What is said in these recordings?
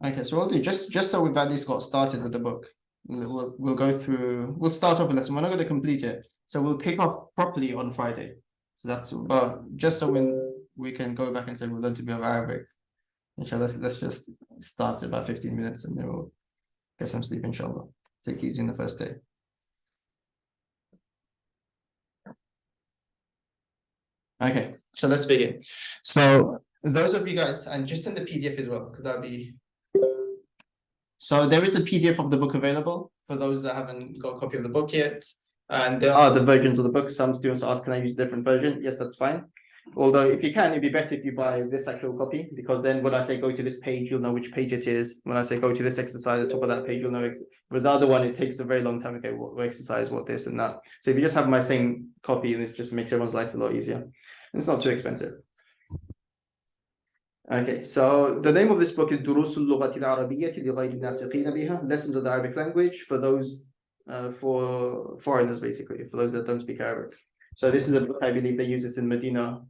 Okay, so we'll do just so we've at least got started with the book. We'll go through. We'll start off with this. We're not going to complete it, so we'll kick off properly on Friday. So that's, but just so when we can go back and say we've learned a bit of Arabic. Inshallah, let's just start at about 15 minutes and then we'll get some sleep. Inshallah, take it easy in the first day. Okay, so let's begin. So those of you guys, and just send the PDF as well, because that'll be. So there is a PDF of the book available for those that haven't got a copy of the book yet. And there are the versions of the book. Some students ask, can I use a different version? Yes, that's fine. Although if you can, it'd be better if you buy this actual copy, because then when I say go to this page, you'll know which page it is. When I say go to this exercise at the top of that page, you'll know. But the other one, it takes a very long time. Okay, what exercise, what this and that. So if you just have my same copy, and it just makes everyone's life a lot easier. And it's not too expensive. Okay, so the name of this book is Durusul Lughati al-Arabiyyati lighayri an-natiqina biha, Lessons of the Arabic Language for those, for foreigners basically, for those that don't speak Arabic. So this is a book I believe they use this in Medina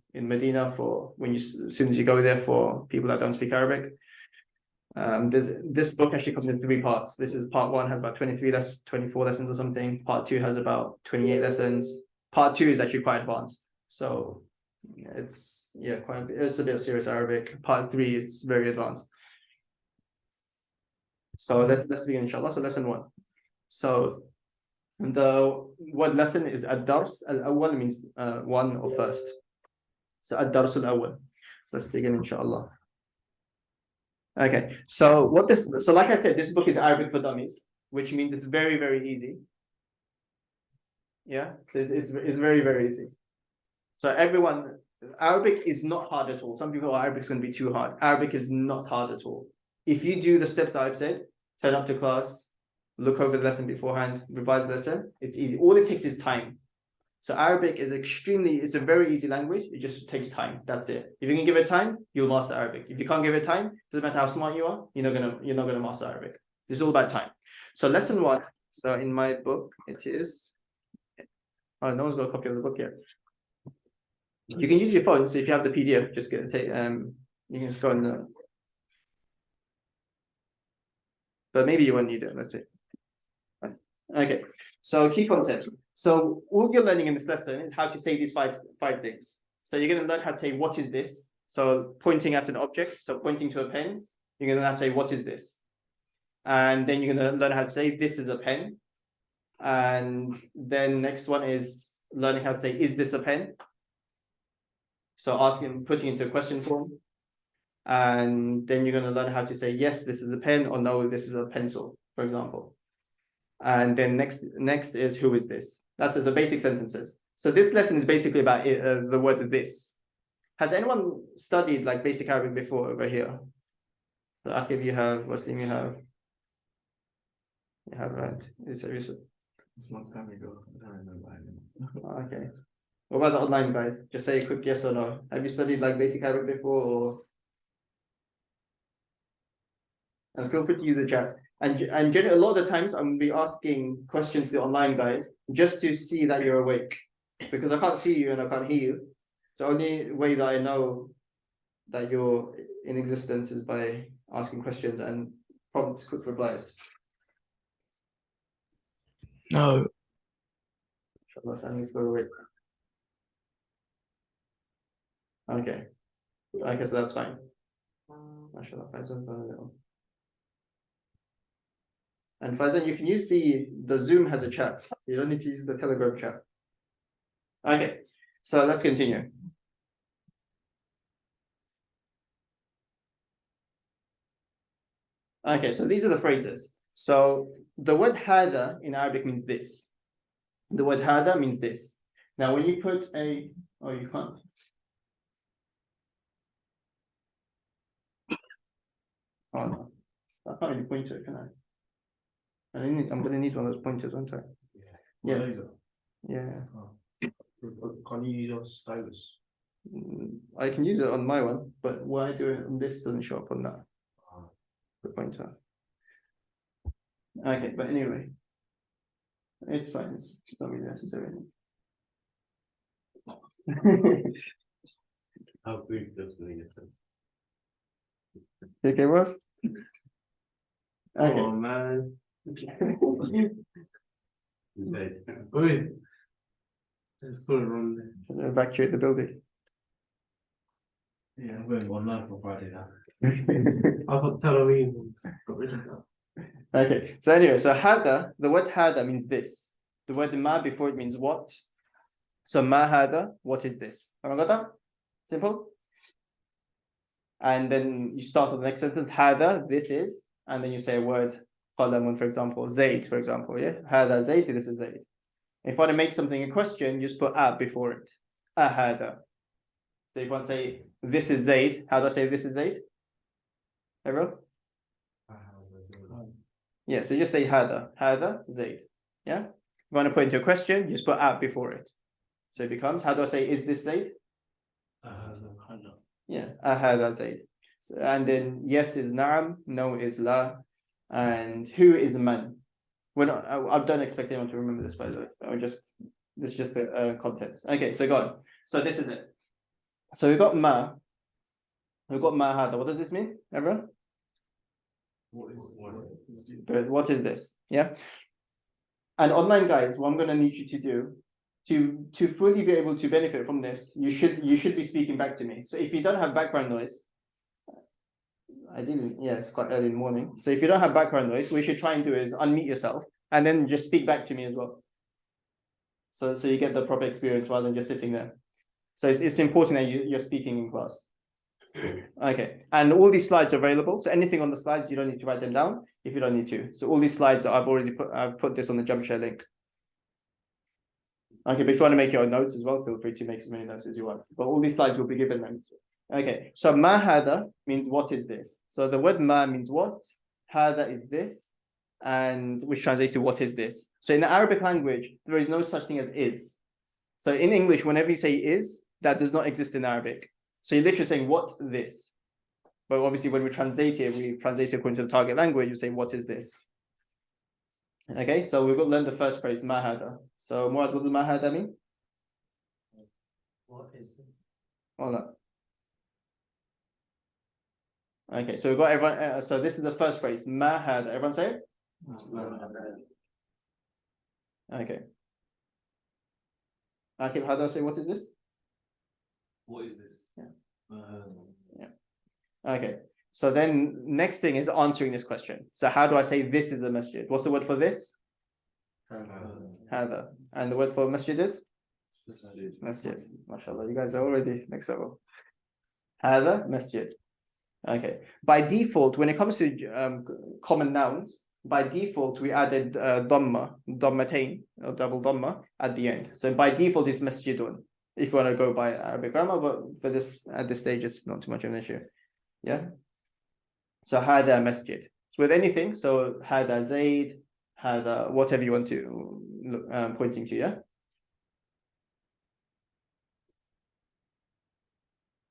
for when as soon as you go there for people that don't speak Arabic. This book actually comes in 3 parts. This is part 1 has about 24 lessons or something. Part 2 has about 28 lessons. Part 2 is actually quite advanced. So it's it's a bit of serious Arabic. Part 3 it's very advanced. So let's begin inshallah. So lesson 1. So the word lesson is ad-dars. Al-awwal means one or first. So ad-dars al-awwal. Let's begin inshallah. Okay, so like I said, this book is Arabic for dummies, which means it's very, very easy. Yeah, so it's very, very easy. So Arabic is not hard at all. Some people, Arabic's going to be too hard. Arabic is not hard at all. If you do the steps I've said, turn up to class, look over the lesson beforehand, revise the lesson, it's easy. All it takes is time. So Arabic is it's a very easy language. It just takes time. That's it. If you can give it time, you'll master Arabic. If you can't give it time, doesn't matter how smart you are, you're not gonna master Arabic. It's all about time. So lesson 1. So in my book, it is. Oh, no one's got a copy of the book yet. You can use your phone. So if you have the PDF, just you can just go on but maybe you won't need it. That's it. Okay. So key concepts. So all you're learning in this lesson is how to say these five things. So you're going to learn how to say, what is this? So pointing at an object, so pointing to a pen, you're going to learn how to say, what is this? And then you're going to learn how to say, this is a pen. And then next one is learning how to say, is this a pen? So putting into a question form. And then you're going to learn how to say, yes, this is a pen, or no, this is a pencil, for example. And then next is, who is this? That's the basic sentences. So this lesson is basically about the word this. Has anyone studied like basic Arabic before over here? So Akib, you have, Wasim, you have. You have, right? It's a long time ago. I don't remember. Okay. What about the online guys? Just say a quick yes or no. Have you studied like basic Arabic before? Or... And feel free to use the chat. And generally, a lot of the times I'm going to be asking questions to the online guys just to see that you're awake, because I can't see you and I can't hear you. The only way that I know that you're in existence is by asking questions and prompt quick replies. No. Still awake. Okay. Okay, so that's fine. Mashallah, Faisal's done a little. And Faisal, you can use the Zoom has a chat. You don't need to use the Telegram chat. Okay, so let's continue. Okay, so these are the phrases. So the word hada in Arabic means this. The word hada means this. Now, when you put you can't. Oh no, I can't really point to it, can I? I'm gonna need one of those pointers, won't I? Yeah. Yeah. Oh. Can you use your stylus? I can use it on my one, but why do it on this doesn't show up on that. The pointer. Okay, but anyway, it's fine. It's not really necessary. How big does the sense? Okay, what? Okay. Oh man. Oi. Just sort of run there. Evacuate the building. Yeah, I'm going online for Friday now. I've got Halloween. Got rid of that. Okay, so anyway, so hada, the word hada means this. The word ma before it means what. So ma hada, what is this? Have I got that? Simple. And then you start with the next sentence, hada, this is, and then you say a word, qalamun, for example, zayd, for example, yeah? Hada zayd, this is zayd. If you want to make something a question, just put a before it. Hada. So if you want to say, this is zayd, how do I say this is zayd? Everyone? Yeah, so just say hada zayd. Yeah? If you want to put into a question, just put a before it. So it becomes, how do I say, is this zayd? Yeah, hada zayd. So, and then yes is na'am, no is la, and who is man. I don't expect anyone to remember this, by the way. This is just the context. Okay, so go on. So this is it. So we've got ma hada. What does this mean, everyone? Good. What is this? Yeah. And online guys, what I'm going to need you to do to fully be able to benefit from this, you should be speaking back to me. So if you don't have background noise, ideally, yeah, it's quite early in the morning. So if you don't have background noise, what you should try and do is unmute yourself and then just speak back to me as well. So you get the proper experience rather than just sitting there. So it's important that you're speaking in class. Okay, and all these slides are available. So anything on the slides, you don't need to write them down if you don't need to. So all these slides, I've put this on the jump share link. Okay, but if you want to make your own notes as well, feel free to make as many notes as you want. But all these slides will be given them. Okay, so ma hada means what is this? So the word ma means what, hada is this, and which translates to what is this. So in the Arabic language, there is no such thing as is. So in English, whenever you say is, that does not exist in Arabic. So you're literally saying, what this? But obviously when we translate it according to the target language, you say, what is this? Okay, so we've got to learn the first phrase, ma hada. So Muaz, what does ma hada mean? What is it? Or not? Okay, so we've got everyone, so this is the first phrase, ma hada. Everyone say it? Okay. Akib, how do I say, what is this? What is this? Yeah. Okay. So then next thing is answering this question. So how do I say this is a masjid? What's the word for this? Hada. And the word for masjid is? Masjid. MashaAllah, you guys are already next level. Hada, masjid. Okay. By default, when it comes to common nouns, by default, we added dhammatain, or double dhamma at the end. So by default, it's masjidun, if you want to go by Arabic grammar, but for this, at this stage, it's not too much of an issue. Yeah. So hada masjid. So with anything, so hada zayd, hada whatever you want to look, pointing to, yeah.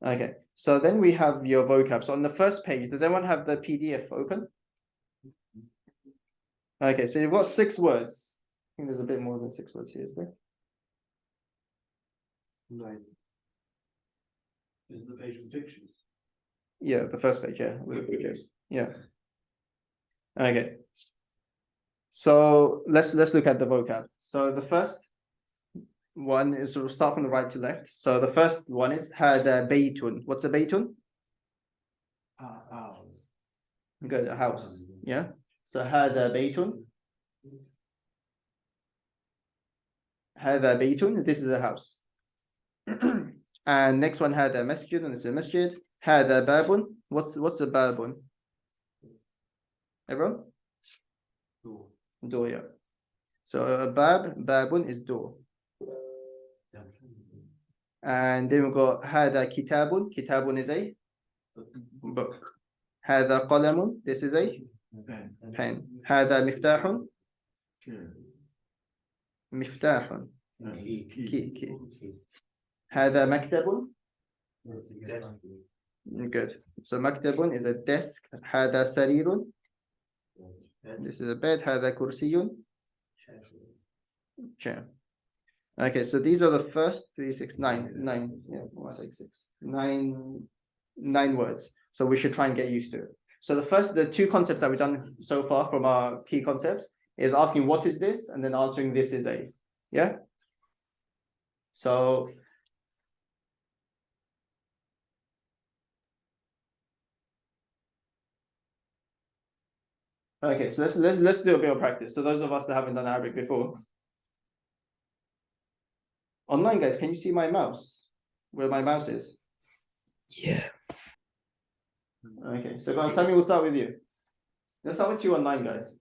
Okay. So then we have your vocab. So on the first page, does everyone have the PDF open? Okay, so you've got 6 words. I think there's a bit more than 6 words here, is there? 9. Is the page with pictures? Yeah, the first page, yeah, with the pictures. Yeah. Okay. So let's look at the vocab. So the first one is, we'll start from the right to left. So the first one is hada baytun. What's a baytun? House. Good, a house. Yeah. So hada baytun. Hada baytun. This is a house. And next one hada masjid, and this is a masjid. Hada babun. What's a babun? Everyone? Door, yeah. So a babun is door. And then we've got hada kitabun. Kitabun is a book. Hada qalamun. This is a pen. Hada miftahun. Miftahun. Key. Hada maktabun. Good. So maktabun is a desk. Hada sarirun. This is a bed. Hada kursiyun. Chair. Okay, so these are the first 3, 6, 9. Yeah, what's like 6? 9 words. So we should try and get used to it. So the two concepts that we've done so far from our key concepts is asking what is this, and then answering this is a. Yeah. So okay, so let's do a bit of practice. So those of us that haven't done Arabic before. Online, guys, can you see my mouse? Where my mouse is? Yeah. Okay, so go on, Sammy, we'll start with you. Let's start with you online, guys,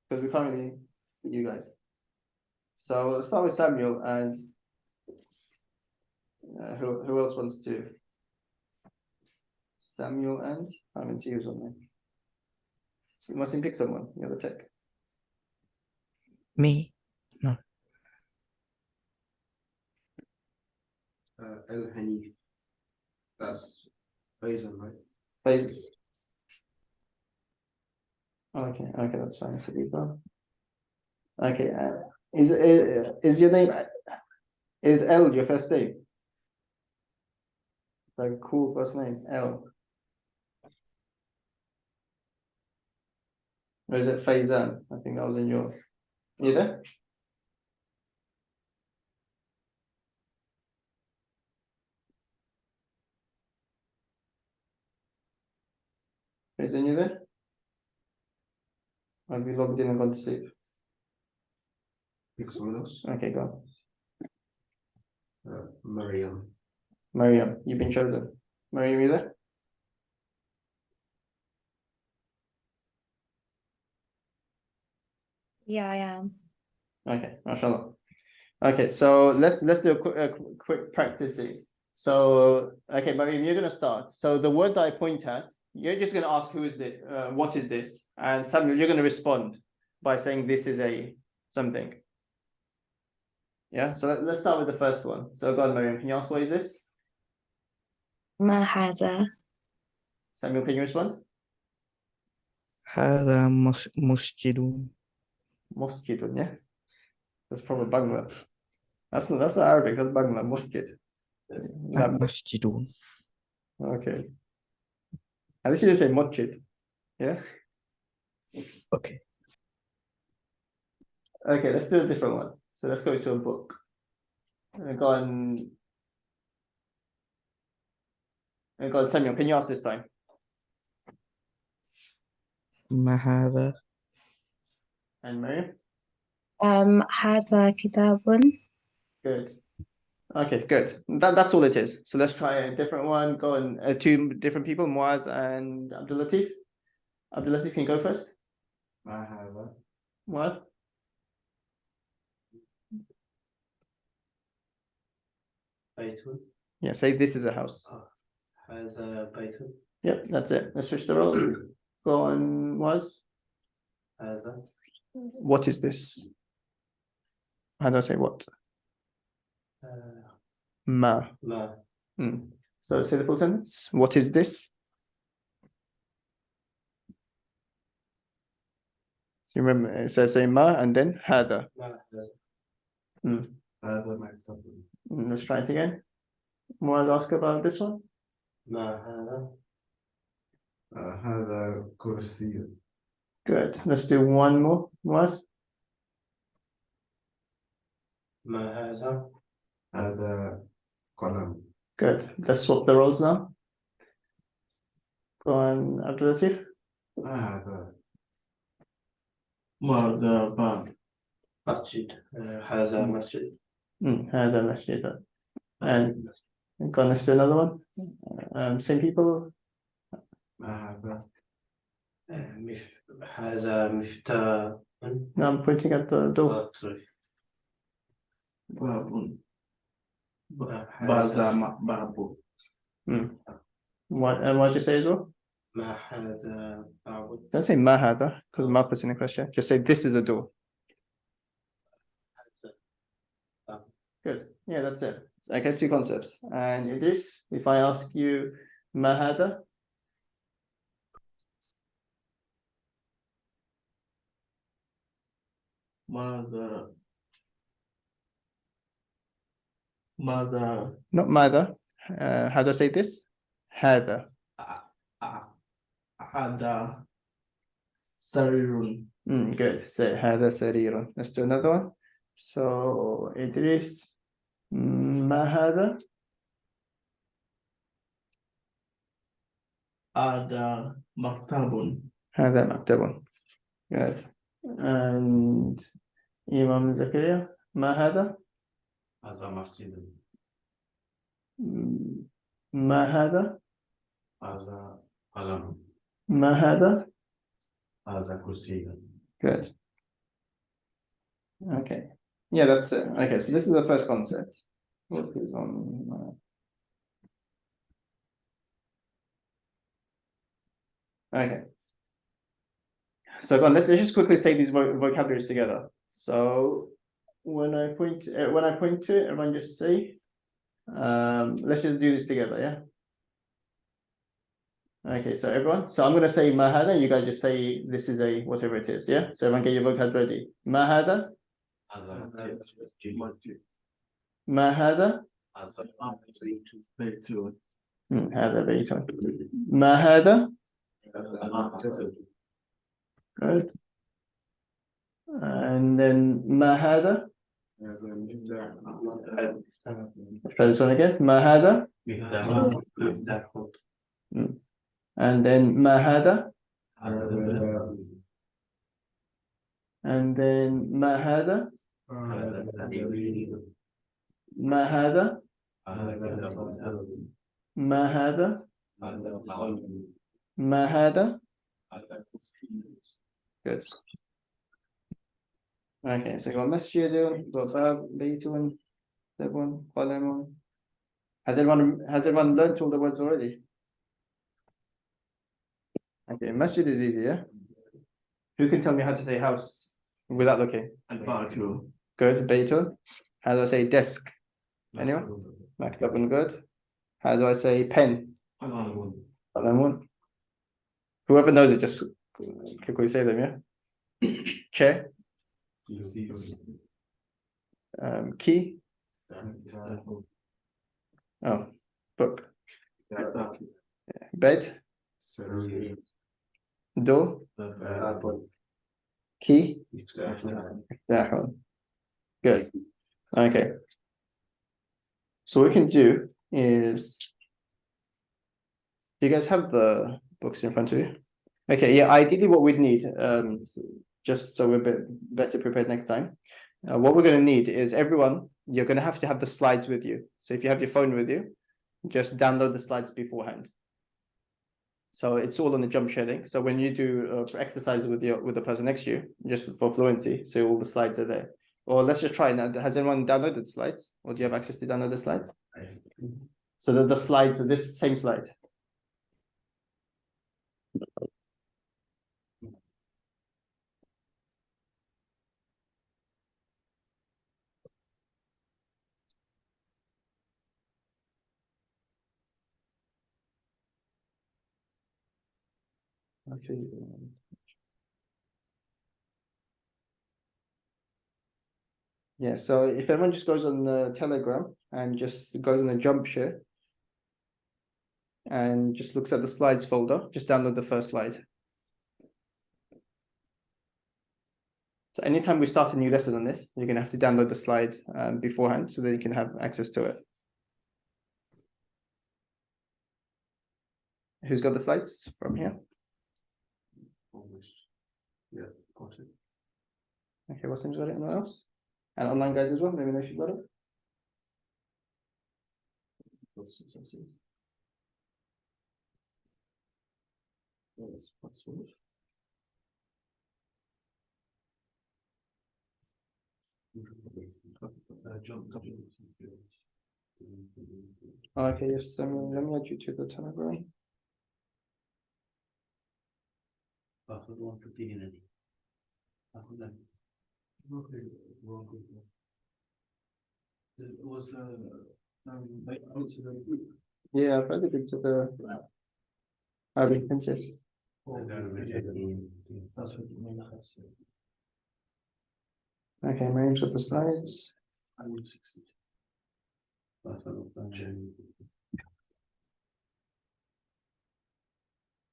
because we can't really see you guys. So let's start with Samuel, and who else wants to? Samuel and I haven't seen who's on there. So you must pick someone. The other tech. Me? No. El Hanif. That's Faisal, right? Please. Okay, that's fine. So we go. Okay, is your name is L your first name? Like a cool first name, L. Or is it Faizan? I think that was in your. You there? Faizan, you there? I'll be logged in and gone to sleep. Pick someone else. Okay, go. Mariam. Mariam, you've been chosen. Mariam, you there? Yeah, I am. Okay, mashallah. Okay, so let's do a quick practicing. So, okay, Mariam, you're gonna start. So the word that I point at, you're just gonna ask who is this, what is this? And Samuel, you're gonna respond by saying this is a something. Yeah, so let's start with the first one. So go on, Mariam, can you ask what is this? ما هذا؟ Samuel, can you respond? هذا مسجد. Masjid, yeah. That's probably Bangla. That's not Arabic, that's Bangla, masjid. مسجد. Okay. At least you didn't say masjid. Yeah. Okay. Okay, let's do a different one. So let's go to a book. Go on. Go on, Samuel, can you ask this time? ما هذا؟ And Mariam? هذا كتاب. Good. Okay, good. That's all it is. So let's try a different one. Go on, two different people, Muaz and Abdul Latif. Abdul Latif, can you go first? ما هذا Muaz? بيت. Yeah, say this is a house. هذا بيت. Yep, that's it. Let's switch the role. Go on, Muaz. هذا What is this? How do I say what? Ma. ما So say the full sentence. What is this? So you remember it says say ma and then hada. ما هذا Mm. هذا مكتب. Let's try it again. Muaz, ask about this one. ما هذا هذا كرسي. Good. Let's do one more. Muaz. ما هذا هذا قلم. Good. Let's swap the roles now. Go on, Abdul Latif. ما هذا ماذا باب؟ مسجد. هذا مسجد. هذا مسجد. And go on, let's do another one. Same people. ما هذا هذا مفتاح. Now I'm pointing at the door. باب. هذا باب. What did you say as well? ما هذا باب. Don't say ma hada, because ma puts in a question. Just say this is a door. Good. Yeah, that's it. So I get two concepts. And Idris, if I ask you ma hada, ماذا ماذا not mada. How do I say this? Hada. Hada Sarirun. Good. So هذا سرير. Let's do another one. So Idris, ما هذا? Ada Maktabun. هذا مكتب. Good. And Imam Zakaria, ما هذا? هذا مسجد. ما هذا؟ هذا قلم. ما هذا? هذا كرسي. Good. Okay. Yeah, that's it. Okay, so this is the first concept. What is on? Okay. So go on, let's just quickly say these vocabularies together. So when I point to it, everyone just say. Let's just do this together, yeah. Okay, so everyone. So I'm gonna say mahada, and you guys just say this is a whatever it is, yeah. So everyone get your vocab ready. Mahada, هذا mahada. هذا Beytun. هذا بيت. mahada. Good. And then mahada. Try this one again. Mahada. And then mahada. And then mahada. Mahada. Mahada. Mahada. Good. Okay, so got masjidun, got bab, baytun, tabun, qalamun. Has everyone learnt all the words already? Okay, masjid is easy, yeah? Who can tell me how to say house without looking? Al-Batu. Good, baytun. How do I say desk? Anyone? Maktabun, good. How do I say pen? Qalamun. Qalamun. Whoever knows it, just quickly say them, yeah? Chair, key, oh, book, bed, door, key, مفتاح. Good. Okay. So what we can do is, do you guys have the books in front of you? Okay, yeah, ideally what we'd need, just so we're a bit better prepared next time. What we're going to need is everyone, you're going to have the slides with you. So if you have your phone with you, just download the slides beforehand. So it's all on the jump share link. So when you do exercises with the person next to you, just for fluency, so all the slides are there. Or let's just try now. Has anyone downloaded the slides? Or do you have access to download the slides? So the slides are this same slide. Okay. Yeah, so if everyone just goes on the Telegram and just goes on the jump share and just looks at the slides folder, just download the first slide. So anytime we start a new lesson on this, you're gonna have to download the slide beforehand so that you can have access to it. Who's got the slides from here? Yeah, got it. Okay, Wasim's got it, anyone else? And online guys as well, let me know if you've got it. Okay, yes, let me add you to the Telegram. Yeah, I've added it to the Arabic princess. Okay, I'm arranged with the slides.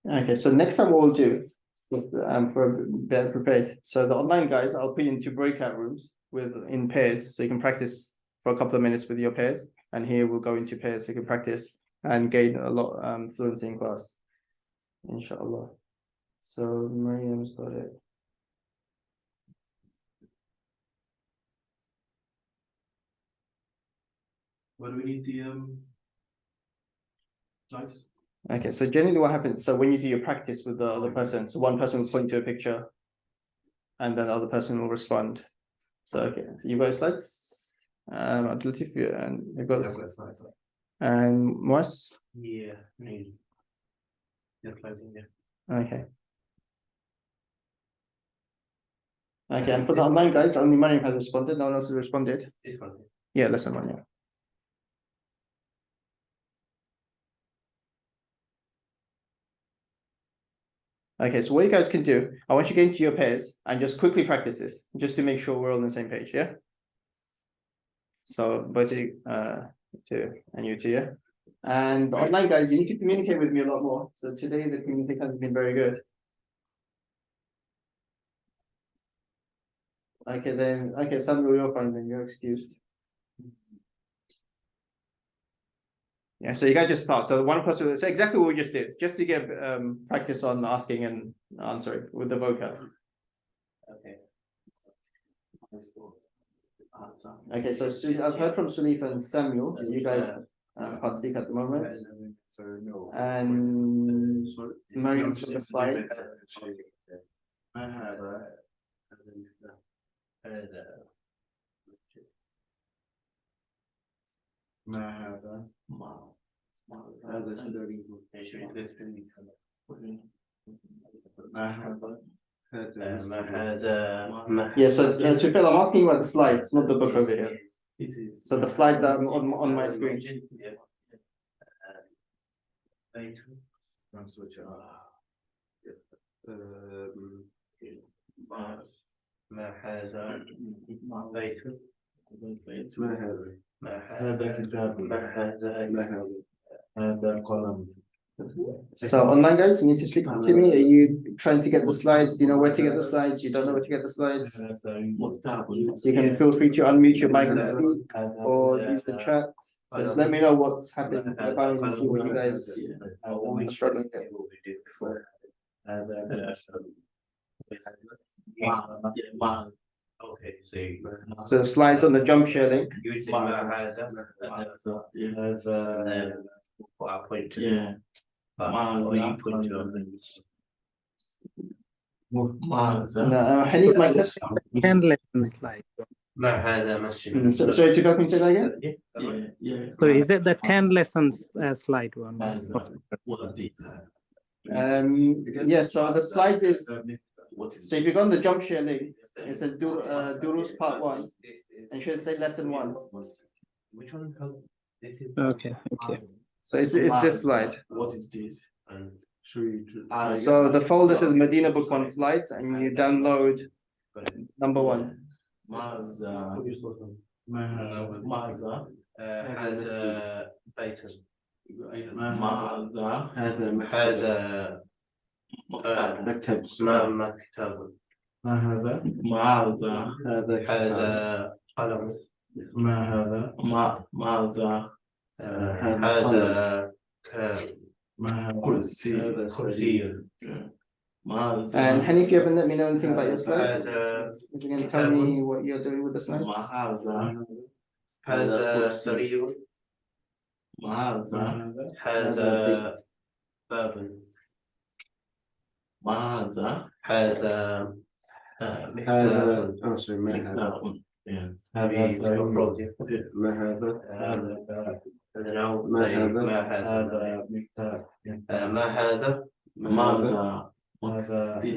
Okay, so next time what we'll do, just for better prepared. So the online guys, I'll put you into breakout rooms in pairs, so you can practice for a couple of minutes with your pairs. And here we'll go into pairs, so you can practice and gain a lot fluency in class, inshallah. So Mariam's got it. What do we need the slides? Okay, so generally what happens, so when you do your practice with the other person, so one person will point to a picture and then the other person will respond. So, okay, so you got slides, Abdul Latif, and you got, and Moas? Yeah, me. Yeah, clothing, yeah. Okay. Okay, and for the online guys, only Mariam has responded, no one else has responded. This one. Yeah, lesson one, yeah. Okay, so what you guys can do, I want you to get into your pairs and just quickly practice this, just to make sure we're all on the same page, yeah? So both you, two, and you two, yeah? And the online guys, you need to communicate with me a lot more. So today the communication has been very good. Okay, then, okay, Samuel, you're fine then, you're excused. Yeah, so you guys just start. So one person, so exactly what we just did, just to get practice on asking and answering with the vocab. Okay. Okay, so I've heard from Sulif and Samuel, so you guys can't speak at the moment. And Mariam's got the slides. Yeah, so Tufel, I'm asking you about the slides, not the book over here. So the slides are on my screen. ما هذا بيت ما هذا هذا كتاب ما هذا هذا قلم. So online guys, you need to speak to me. Are you trying to get the slides? Do you know where to get the slides? You don't know where to get the slides? So you can feel free to unmute your mic and speak or use the chat. Just let me know what's happening. I can't really see what you guys are struggling with. Okay, see. So the slides on the jump share link. You say ما هذا هذا point to. Yeah. Or you point to. No, I need my question. 10 lesson slide. ما هذا مسجد. Sorry, can you say that again? Yeah. So is that the 10 lessons slide one? What is this? Yeah, so the slides is, so if you go on the jump share link, it says Durus part 1, and it should say lesson 1. Which one? This is. Okay. So it's this slide. What is this? And show you So the folder says Madina book 1 slides, and you download number 1. ماذا ماذا هذا بيت ماذا هذا مكتب ما مكتب ما هذا ماذا هذا قلم ما هذا ماذا هذا كرسي And Hanif, you haven't let me know anything about your slides. If you can tell me what you're doing with the slides. هذا سرير هذا باب هذا مكتب ما هذا ماذا مسجد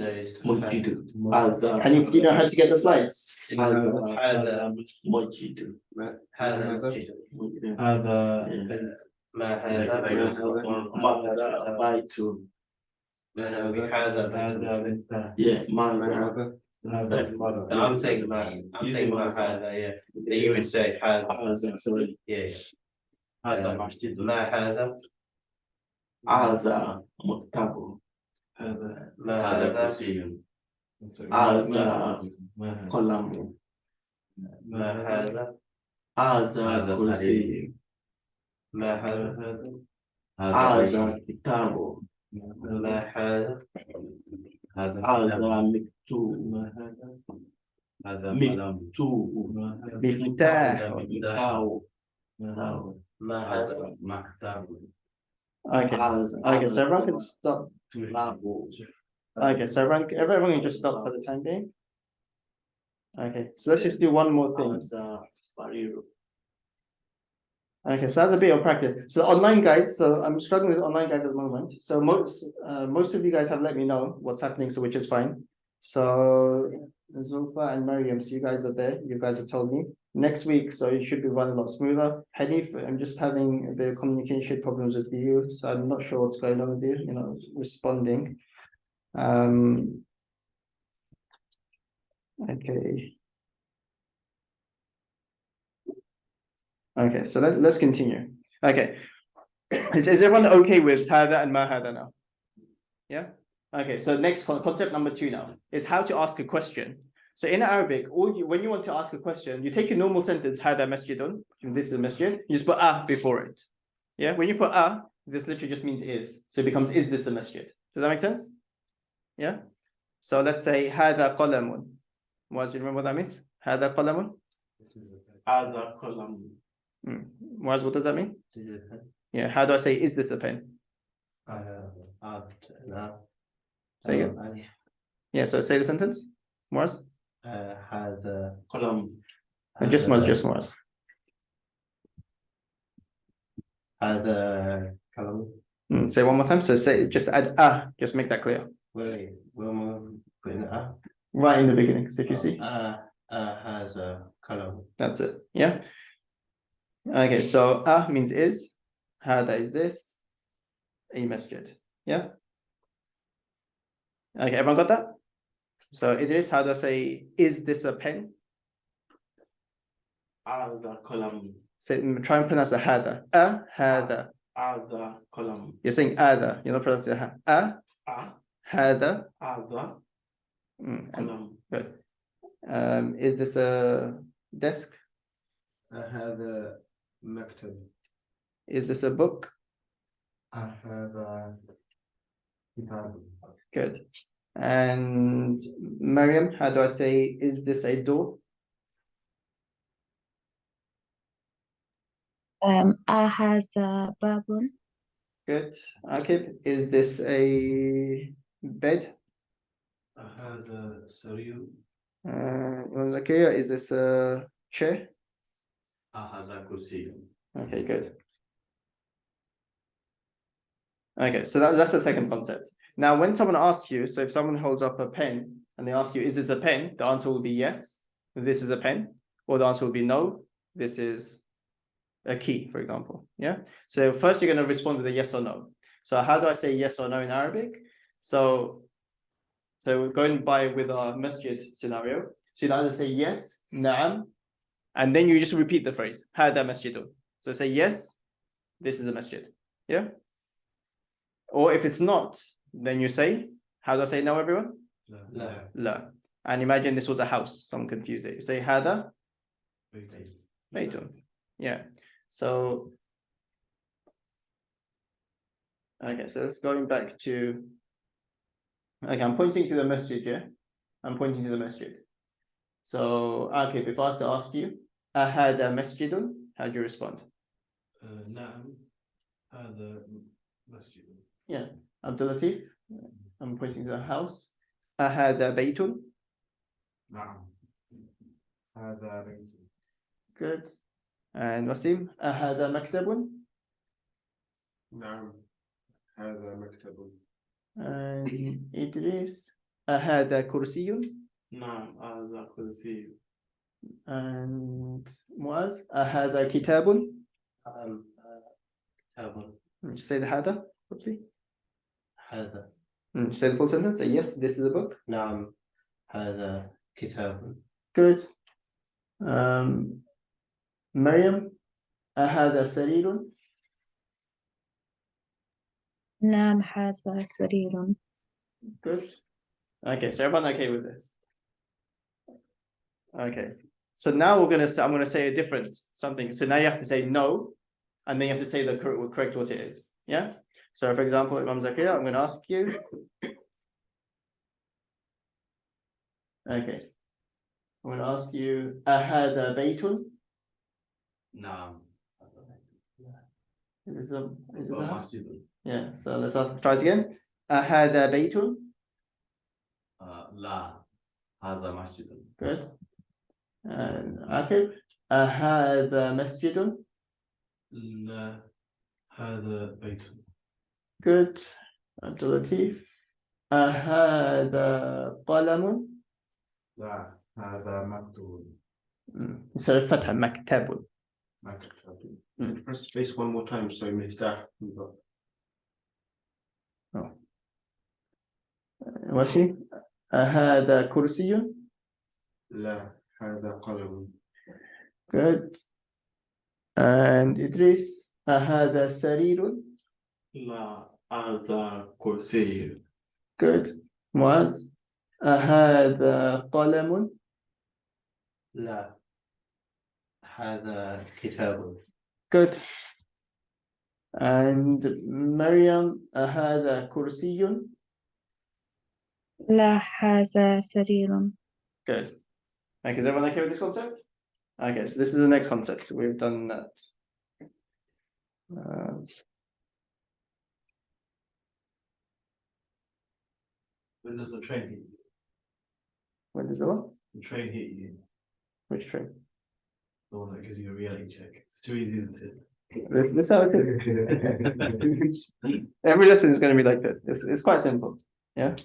Hanif, do you know how to get the slides? هذا مسجد هذا مسجد هذا ما هذا بيت هذا ماذا I'm saying ma. I'm saying ma هذا, yeah. Then you would say هذا. Sorry. Yeah. هذا مسجد. ما هذا. هذا مكتب. هذا هذا كرسي هذا قلم ما هذا هذا كرسي ما هذا هذا كتاب ما هذا هذا مكتوب ما هذا مكتوب مفتاح. مفتاح ما هذا مكتب Okay, okay, so everyone can stop. Okay, so everyone can just stop for the time being. Okay, so let's just do one more thing. Okay, so that's a bit of practice. So online guys, so I'm struggling with online guys at the moment. So most of you guys have let me know what's happening, so which is fine. So Zulfa and Mariam, so you guys are there. You guys have told me. Next week, so it should be running a lot smoother. Hanif, I'm just having a bit of communication problems with you, so I'm not sure what's going on with you, responding. Okay. Okay, so let's continue. Okay. Is everyone okay with hada and ma hada now? Yeah? Okay, so next concept number 2 now is how to ask a question. So in Arabic, when you want to ask a question, you take a normal sentence, hada masjidun, this is a masjid, you just put before it. Yeah, when you put this literally just means is. So it becomes, is this a masjid? Does that make sense? Yeah? So let's say hada qalamun. Muaz, you remember what that means? Hada qalamun? هذا قلم Muaz, what does that mean? Yeah, how do I say, is this a pen? Say again. Yeah, so say the sentence. Muaz? هذا قلم Just Muaz. هذا كلام Say one more time. So say, just add just make that clear. wait we're putting Right in the beginning. So if you see, هذا كلام that's it. Yeah. Okay, so means is, hada is this, a masjid. Yeah. Okay, everyone got that? So it is, how do I say, is this a pen? هذا قلم Say, try and pronounce the hada. Hada. هذا قلم You're saying ada. You're not pronouncing the hada. هذا And قلم good. Is this a desk? هذا مكتب Is this a book? هذا كتاب Good. And Mariam, how do I say, is this a door? هذا باب. Good. Akib, is this a bed? هذا سرير Zakaria, is this a chair? هذا كرسي Okay, good. Okay, so that's the second concept. Now, when someone asks you, so if someone holds up a pen and they ask you, is this a pen? The answer will be yes, this is a pen. Or the answer will be no, this is a key, for example. Yeah. So first you're going to respond with a yes or no. So how do I say yes or no in Arabic? So we're going by with our masjid scenario. So you either say yes, na'am, and then you just repeat the phrase, hada masjidun. So say yes, this is a masjid. Yeah. Or if it's not, then you say, how do I say no, everyone? لا La. And imagine this was a house. Someone confused it. You say hada baytun. Yeah. So okay, so let's going back to, okay, I'm pointing to the masjid, yeah? I'm pointing to the masjid. So, okay, if I was to ask you, ahada masjidun, how do you respond? نعم هذا مسجد Yeah, Abdul Latif, I'm pointing to the house. Ahada baytun, نعم هذا بيت good. And Wasim, ahada maktabun, نعم هذا مكتب and Idris, ahada kursiyun, نعم هذا كرسي and Muaz, ahada kitabun. كتاب Just say the hada, quickly. هذا Say the full sentence. Say yes, this is a book. نعم هذا كتاب Good. Mariam, ahada sarirun. نعم هذا سرير. Good. Okay, so everyone okay with this? Okay. So now I'm gonna say a different something. So now you have to say no, and then you have to say the correct what it is. Yeah. So for example, Imam Zakaria, I'm gonna ask you. Okay. I'm gonna ask you, أهذا بيت? نعم. Is it a house? مسجد. Yeah. So let's try it again. أهذا بيت? لا هذا مسجد. Good. And Akib, أهذا مسجد? لا هذا بيت. Good. Abdul Latif. أهذا قلم؟ لا هذا مكتوب. So فتح مكتب. مكتب. Press space one more time so مفتاح. ماشي. أهذا كرسي؟ لا هذا قلم. Good. And إدريس أهذا سرير؟ لا هذا كرسي. Good. معاذ أهذا قلم؟ لا هذا كتاب. Good. And مريم أهذا كرسي؟ لا هذا سرير. Good. Okay, is everyone okay with this concept? Okay, so this is the next concept. We've done that. When does the train hit you? When does the what? The train hit you. Which train? The one that gives you a reality check. It's too easy, isn't it? This is how it is. Every lesson is going to be like this. It's quite simple. Yeah.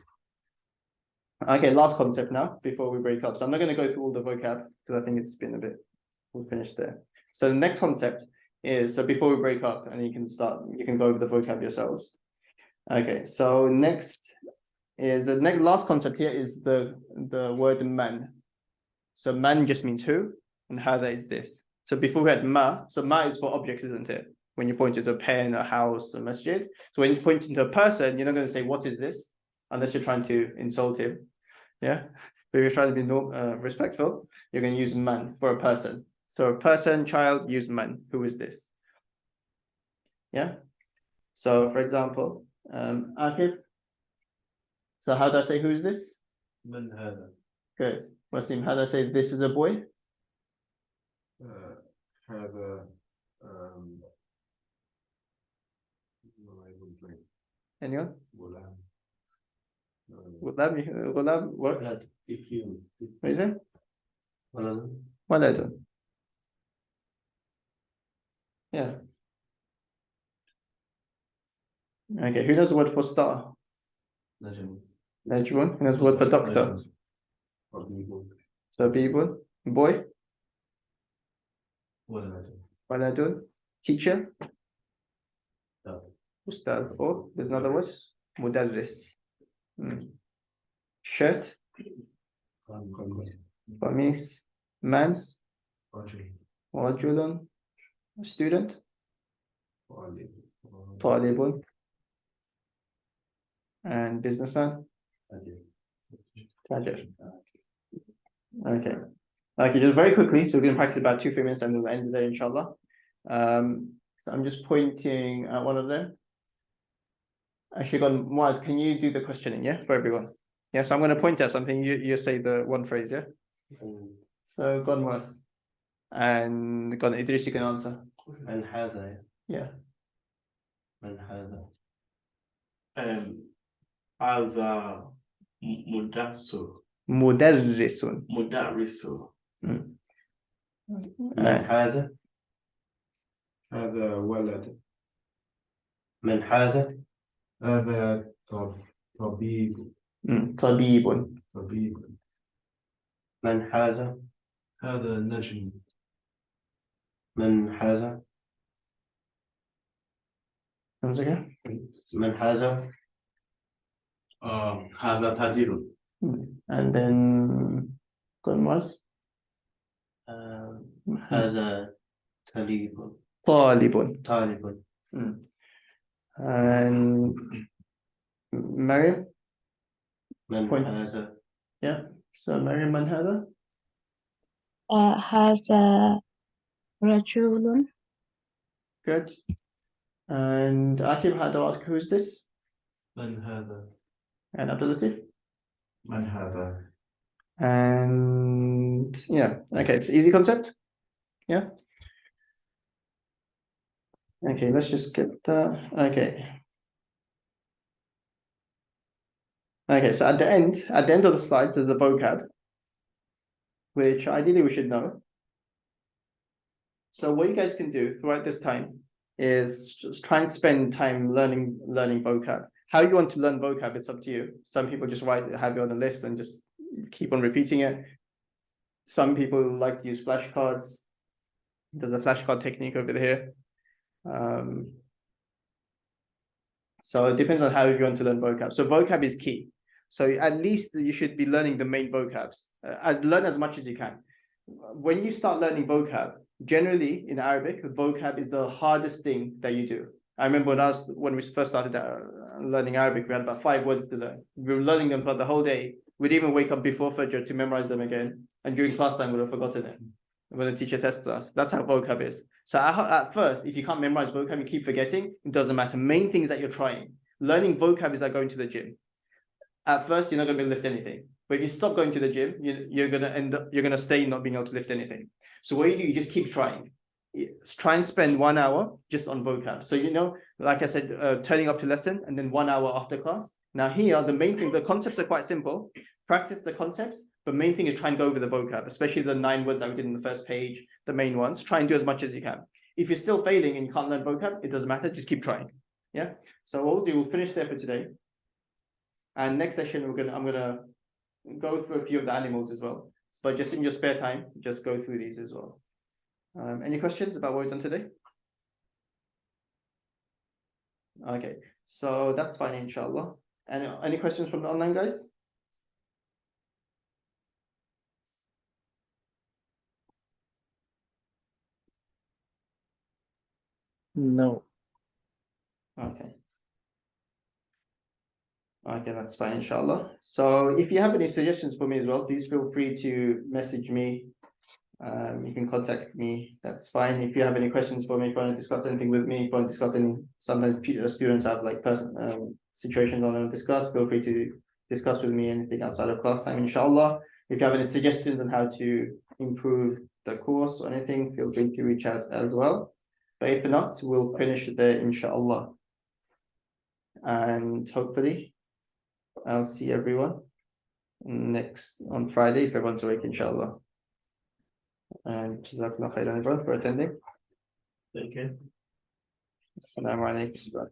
Okay, last concept now before we break up. So I'm not going to go through all the vocab because I think it's been a bit. We'll finish there. So the next concept is, so before we break up, and you can go over the vocab yourselves. Okay, so next is the last concept here is the word man. So man just means who, and hada is this. So before we had ma, so ma is for objects, isn't it? When you point to a pen, a house, a masjid. So when you point into a person, you're not going to say, what is this? Unless you're trying to insult him. Yeah. But if you're trying to be respectful, you're going to use man for a person. So a person, child, use man. Who is this? Yeah. So for example, Akib. So how do I say who is this? من هذا. Good. Wasim, how do I say this is a boy? هذا Anyone? غلام. Ghulam works. If you What is it? ولد. Waladun. Yeah. Okay, who knows the word for star? نجم. Najmun. Who knows the word for doctor? So Bibun. Boy. ولد. Waladun. Teacher. No. Ustadh. Or there's another word. Mudarris. Shirt. Qamis. Man. Rajulun. Student. Talibun. And businessman. Tajir. Okay. Okay, just very quickly. So we're going to practice about 2-3 minutes and we'll end the day, inshallah. So I'm just pointing at one of them. Actually, Muaz, can you do the questioning, yeah, for everyone? Yeah, so I'm going to point at something. You say the one phrase, yeah? So, go on, Muaz. And go on, Idris, you can answer. من هذا. Yeah. من هذا. هذا مدرس. Mudarrisun. مدرس. من هذا. هذا ولد. من هذا. هذا طبيب. Tabibun. طبيب. من هذا. هذا نجم. من هذا. من هذا. هذا تاجر. And then, go on, Muaz. هذا طالب. Talibun. طالب. And Mariam? Man Point. هذا. Yeah. So Maryam man hada. هذا رجل. Good. And Akib had to ask, who's this? من هذا And Abdul Latif. من هذا And yeah, okay, it's easy concept. Yeah. Okay, let's just get that. Okay. Okay, so at the end of the slides, there's a vocab, which ideally we should know. So what you guys can do throughout this time is just try and spend time learning vocab. How you want to learn vocab, it's up to you. Some people just have it on a list and just keep on repeating it. Some people like to use flashcards. There's a flashcard technique over here. So it depends on how you want to learn vocab. So vocab is key. So at least you should be learning the main vocabs. Learn as much as you can. When you start learning vocab, generally in Arabic, vocab is the hardest thing that you do. I remember when we first started learning Arabic, we had about 5 words to learn. We were learning them for the whole day. We'd even wake up before Fajr to memorize them again. And during class time, we'd have forgotten it when the teacher tests us. That's how vocab is. So at first, if you can't memorize vocab, you keep forgetting, it doesn't matter. Main thing is that you're trying. Learning vocab is like going to the gym. At first, you're not going to be able to lift anything. But if you stop going to the gym, you're going to stay not being able to lift anything. So what you do, you just keep trying. Try and spend 1 hour just on vocab. So, like I said, turning up to lesson and then 1 hour after class. Now here, the main thing, the concepts are quite simple. Practice the concepts, but main thing is try and go over the vocab, especially the 9 words that we did in the first page, the main ones. Try and do as much as you can. If you're still failing and you can't learn vocab, it doesn't matter. Just keep trying. Yeah. So what we'll do, we'll finish there for today. And next session, I'm gonna go through a few of the animals as well. But just in your spare time, just go through these as well. Any questions about what we've done today? Okay, so that's fine, inshallah. And any questions from the online guys? No. Okay. Okay, that's fine, inshallah. So if you have any suggestions for me as well, please feel free to message me. You can contact me, that's fine. If you have any questions for me, if you want to discuss anything with me, if you want to discuss any, sometimes students have like personal situations they want to discuss, feel free to discuss with me anything outside of class time, inshallah. If you have any suggestions on how to improve the course or anything, feel free to reach out as well. But if not, we'll finish there, inshallah. And hopefully, I'll see everyone on Friday, if everyone's awake, inshallah. And Jazakallah khairan everyone for attending. Thank you. Assalamu alaikum.